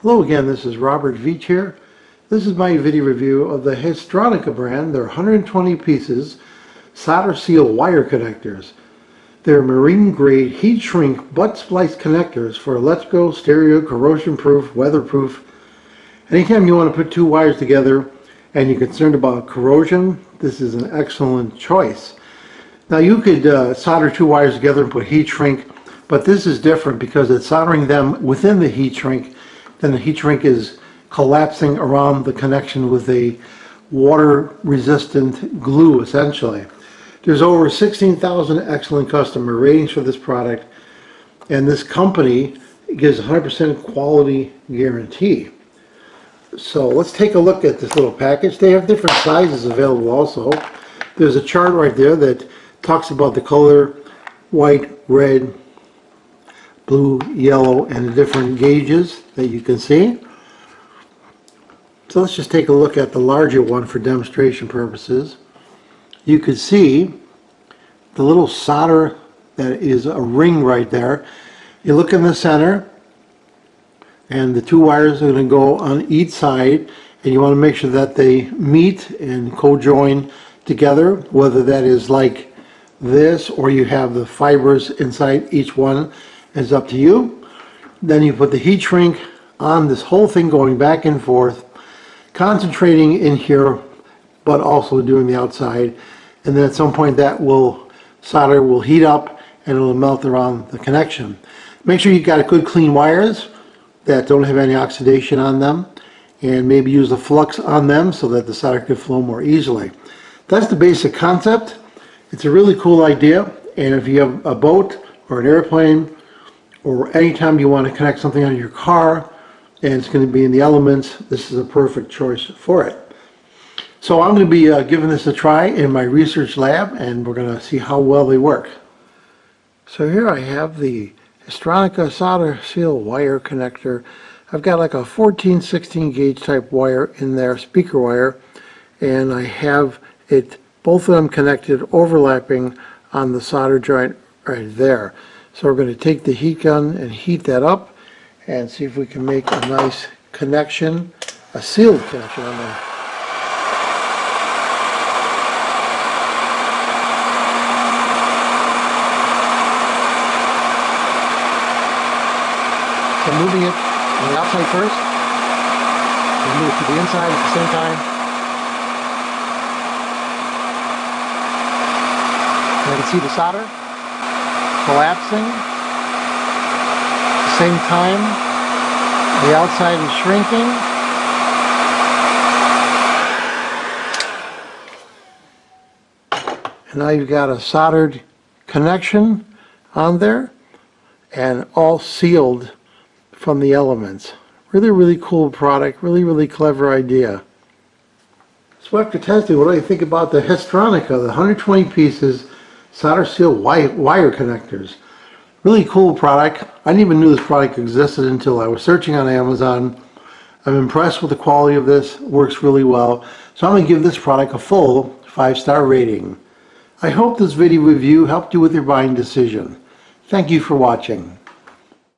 Hello again, this is Robert Veach here. This is my video review of the Haisstronica brand, their 120 pieces solder seal wire connectors. They're marine grade heat shrink butt splice connectors for electrical, stereo, corrosion proof, weatherproof. Anytime you want to put two wires together and you're concerned about corrosion, this is an excellent choice. Now you could solder two wires together and put heat shrink, but this is different because it's soldering them within the heat shrink. Then the heat shrink is collapsing around the connection with a water resistant glue essentially. There's over 16,000 excellent customer ratings for this product, and this company gives 100% quality guarantee. So let's take a look at this little package. They have different sizes available also. There's a chart right there that talks about the color white, red, blue, yellow, and the different gauges that you can see. So let's just take a look at the larger one for demonstration purposes. You can see the little solder that is a ring right there. You look in the center and the two wires are going to go on each side, and you want to make sure that they meet and co-join together, whether that is like this or you have the fibers inside each one. Is up to you. Then you put the heat shrink on this whole thing, going back and forth, concentrating in here but also doing the outside, and then at some point that solder will heat up and it will melt around the connection. Make sure you've got good clean wires that don't have any oxidation on them, and maybe use the flux on them so that the solder can flow more easily. That's the basic concept. It's a really cool idea, and if you have a boat or an airplane, or anytime you want to connect something on your car and it's going to be in the elements, this is a perfect choice for it. So I'm going to be giving this a try in my research lab, and we're going to see how well they work. So here I have the Haisstronica solder seal wire connector. I've got like a 14-16 gauge type wire in there, speaker wire, and I have both of them connected, overlapping on the solder joint right there. So we're going to take the heat gun and heat that up and see if we can make a nice connection, a sealed connection on there. So moving it on the outside first, and move it to the inside at the same time. And I can see the solder collapsing. At the same time, the outside is shrinking. And now you've got a soldered connection on there and all sealed from the elements. Really cool product, really clever idea. So after testing, what do you think about the Haisstronica, the 120 pieces solder seal wire connectors? Really cool product. I didn't even know this product existed until I was searching on Amazon. I'm impressed with the quality of this. It works really well. So I'm going to give this product a full 5-star rating. I hope this video review helped you with your buying decision. Thank you for watching.